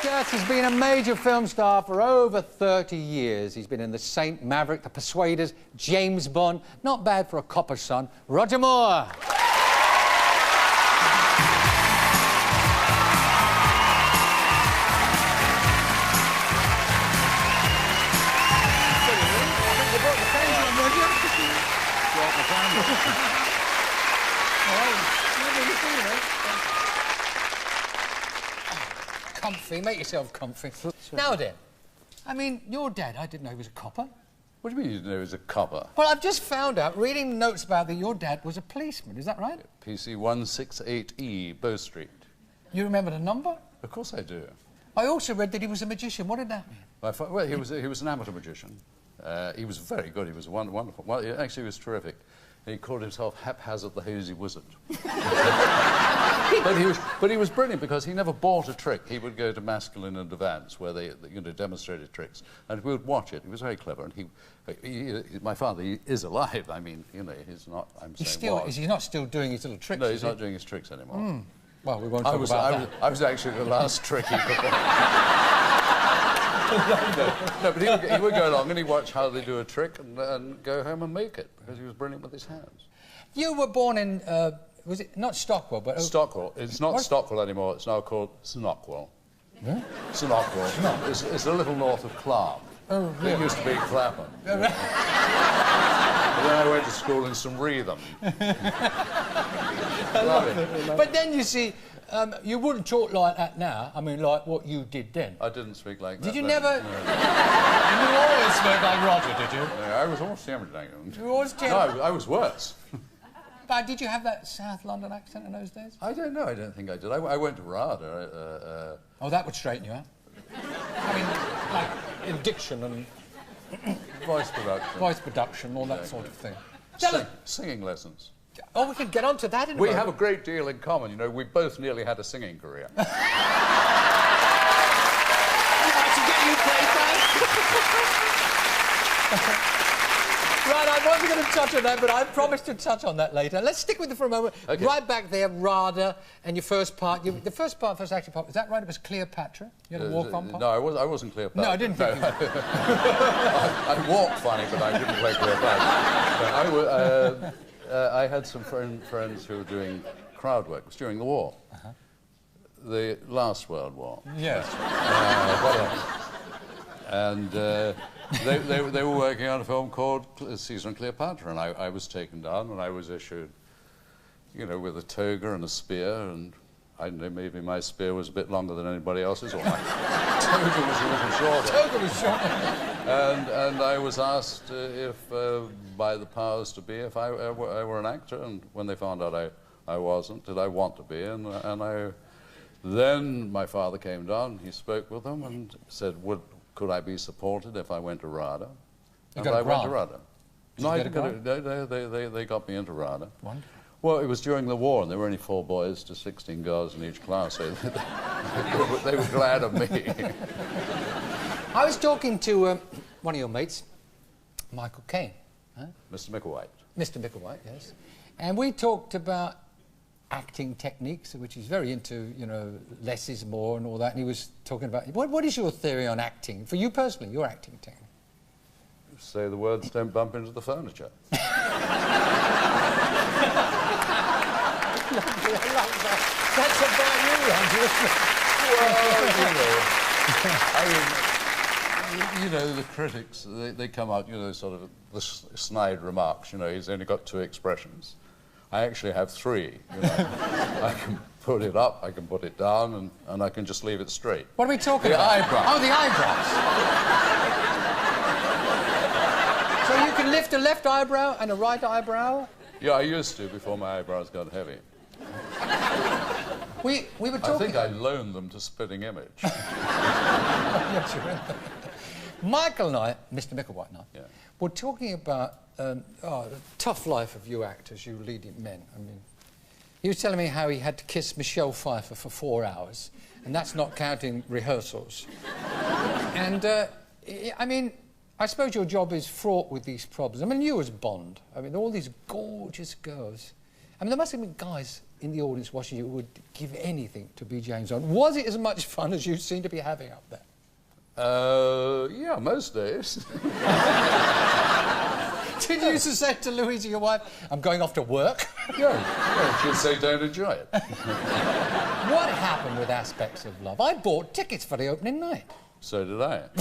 Yes, he's been a major film star for over 30 years. He's been in The Saint, Maverick, The Persuaders, James Bond. Not bad for a copper's son. Roger Moore. Comfy, make yourself comfy. Now then, I mean, your dad, I didn't know he was a copper. What do you mean you didn't know he was a copper? Well, I've just found out, reading notes about that, your dad was a policeman, is that right? PC 168E, Bow Street. You remember the number? Of course I do. I also read that he was a magician. What did that mean? Well, he was an amateur magician. He was very good. He was wonderful. Well, actually, he was terrific. And he called himself Haphazard the Hazy Wizard. but he was brilliant because he never bought a trick. He would go to Masculine and Advance where they demonstrated tricks, and we would watch it. He was very clever, and my father, he is alive. I mean, he's not. Is he not still doing his little tricks? No, he's not doing his tricks anymore. Mm. Well, we won't talk about that. I was actually the last trick he performed. no, but he would go along and he'd watch how they do a trick and go home and make it, because he was brilliant with his hands. You were born in, was it not Stockwell, but... Stockwell. It's not Stockwell anymore, it's now called Snockwell. Yeah? Snockwell. It's a little north of Clark. Oh, really? It used to be Clapham. And then I went to school in St Wreatham. But then, you see, you wouldn't talk like that now. I mean, like what you did then. I didn't speak like that. Did you never... No. You always spoke like Roger, did you? No, I was always timid. You were always timid? No, I was worse. But did you have that South London accent in those days? I don't know. I don't think I did. I went to RADA. Oh, that would straighten you out. I mean, like, in diction and... Voice production. Voice production, all that sort of thing. Singing lessons. Oh, we can get on to that in a moment. We have a great deal in common. You know, we both nearly had a singing career. I'd like to get you playback. Right, I wasn't going to touch on that, but I promised to touch on that later. Let's stick with it for a moment. Okay. Right back there, RADA, and your first part. The first part, is that right? It was Cleopatra? You had a walk-on part? No, I wasn't Cleopatra. No, I didn't think I walked funny, but I didn't play Cleopatra. I had some friends who were doing crowd work. It was during the war. The last World War. Yes. And they were working on a film called Caesar and Cleopatra, and I was taken down and I was issued, with a toga and a spear, and I don't know, maybe my spear was a bit longer than anybody else's, or my toga was a little shorter. Toga was shorter. And I was asked if, by the powers to be, if I were an actor, and when they found out I wasn't, did I want to be, then my father came down, he spoke with them and said, could I be supported if I went to RADA? And I went to RADA. No, I didn't. They got me into RADA. Wonderful. Well, it was during the war, and there were only 4 boys to 16 girls in each class, so they were glad of me. I was talking to one of your mates, Michael Caine. Huh? Mr. Micklewhite. Mr. Micklewhite, yes. And we talked about acting techniques, which he's very into, less is more and all that, and he was talking about... What is your theory on acting? For you personally, your acting technique? Say the words don't bump into the furniture. Lovely, I like that. That's about you, Andrew, isn't it? Well, the critics, they come out, sort of the snide remarks, he's only got 2 expressions. I actually have 3. I can put it up, I can put it down, and I can just leave it straight. What are we talking about? The eyebrows. Oh, the eyebrows. So you can lift a left eyebrow and a right eyebrow? Yeah, I used to before my eyebrows got heavy. We were talking... I think I loaned them to Spitting Image. Yes, you will. Michael and I, Mr. Micklewhite and I, were talking about the tough life of you actors, you leading men. I mean, he was telling me how he had to kiss Michelle Pfeiffer for 4 hours, and that's not counting rehearsals. And, I mean, I suppose your job is fraught with these problems. I mean, you as Bond, I mean, all these gorgeous girls. I mean, there must have been guys in the audience watching you would give anything to be James Bond. Was it as much fun as you seem to be having up there? Yeah, most days. Did you used to say to Louisa, your wife, I'm going off to work? Yeah, she'd say, don't enjoy it. What happened with Aspects of Love? I bought tickets for the opening night. So did I. And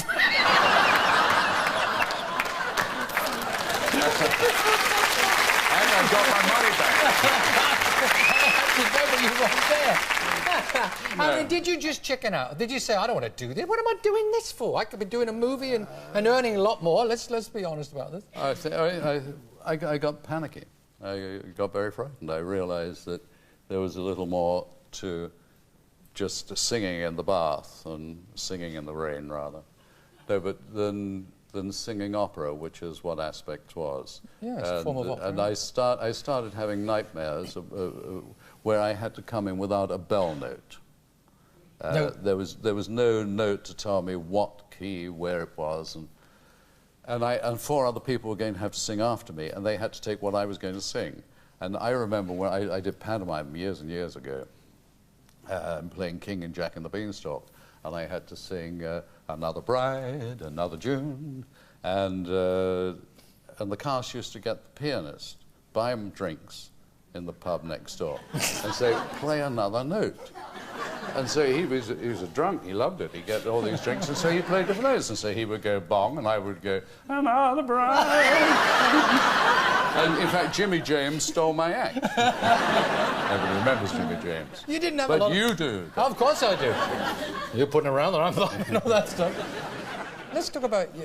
I got my money back. But you weren't there. No. I mean, did you just chicken out? Did you say, I don't want to do this? What am I doing this for? I could be doing a movie and earning a lot more. Let's be honest about this. I got panicky. I got very frightened. I realised that there was a little more to just singing in the bath and singing in the rain, rather. No, but than singing opera, which is what Aspect was. Yeah, it's a form of opera. And I started having nightmares where I had to come in without a bell note. No. There was no note to tell me what key, where it was, and 4 other people were going to have to sing after me, and they had to take what I was going to sing. And I remember when I did pantomime years and years ago, playing King and Jack and the Beanstalk, and I had to sing Another Bride, Another June, and the cast used to get the pianist, buy him drinks in the pub next door, and say, play another note. And so he was a drunk, he loved it, he'd get all these drinks, and so he played different notes, and so he would go bong, and I would go, Another Bride. And in fact, Jimmy James stole my act. Nobody remembers Jimmy James. You didn't have but a lot you do. Oh, of course I do. You're putting around there, I'm and all that stuff. Let's talk about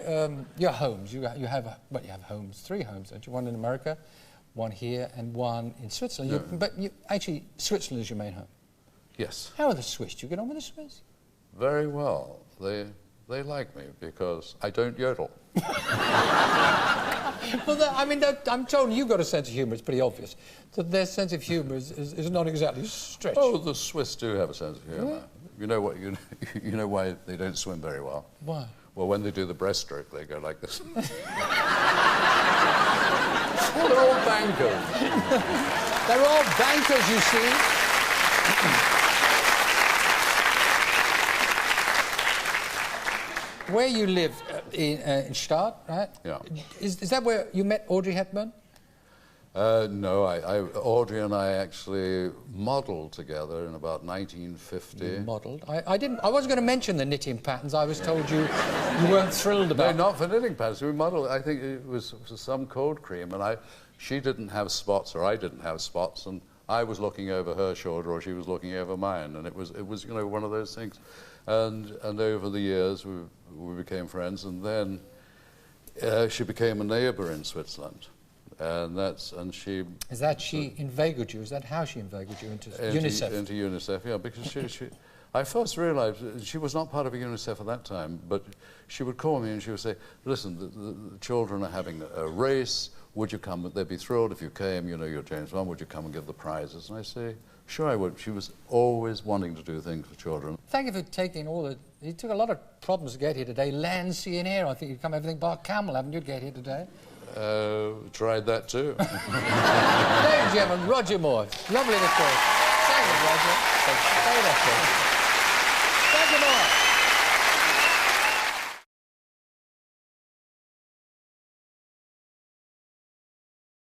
your homes. You have homes, 3 homes, don't you? One in America, one here, and one in Switzerland. No. But actually, Switzerland is your main home. Yes. How are the Swiss? Do you get on with the Swiss? Very well. They like me because I don't yodel. Well, I'm told you've got a sense of humour. It's pretty obvious that their sense of humour is not exactly stretched. Oh, the Swiss do have a sense of humour. Yeah. You know what? You know why they don't swim very well? Why? Well, when they do the breaststroke, they go like this. Well, they're all bankers. They're all bankers, you see. Where you live in Stade, right? Yeah. Is that where you met Audrey Hepburn? No, Audrey and I actually modelled together in about 1950. You modelled? I wasn't going to mention the knitting patterns. I was told you weren't thrilled about. No, not for knitting patterns. We modelled. I think it was for some cold cream, and she didn't have spots, or I didn't have spots, and I was looking over her shoulder, or she was looking over mine, and it was one of those things. And over the years we became friends, and then she became a neighbour in Switzerland, and she. Is that she inveigled you? Is that how she inveigled you into UNICEF? Into UNICEF, yeah, because she I first realised she was not part of UNICEF at that time, but she would call me and she would say, listen, the children are having a race, would you come? They'd be thrilled if you came, you're James Bond, would you come and give the prizes? And I say, sure I would. She was always wanting to do things for children. Thank you for taking you took a lot of problems to get here today. Land, sea and air. I think you've come everything bar camel, haven't you, to get here today? Tried that too. Ladies and gentlemen, Roger Moore. Lovely to talk. Thank you, Roger. Thank you. Thank you, Moore.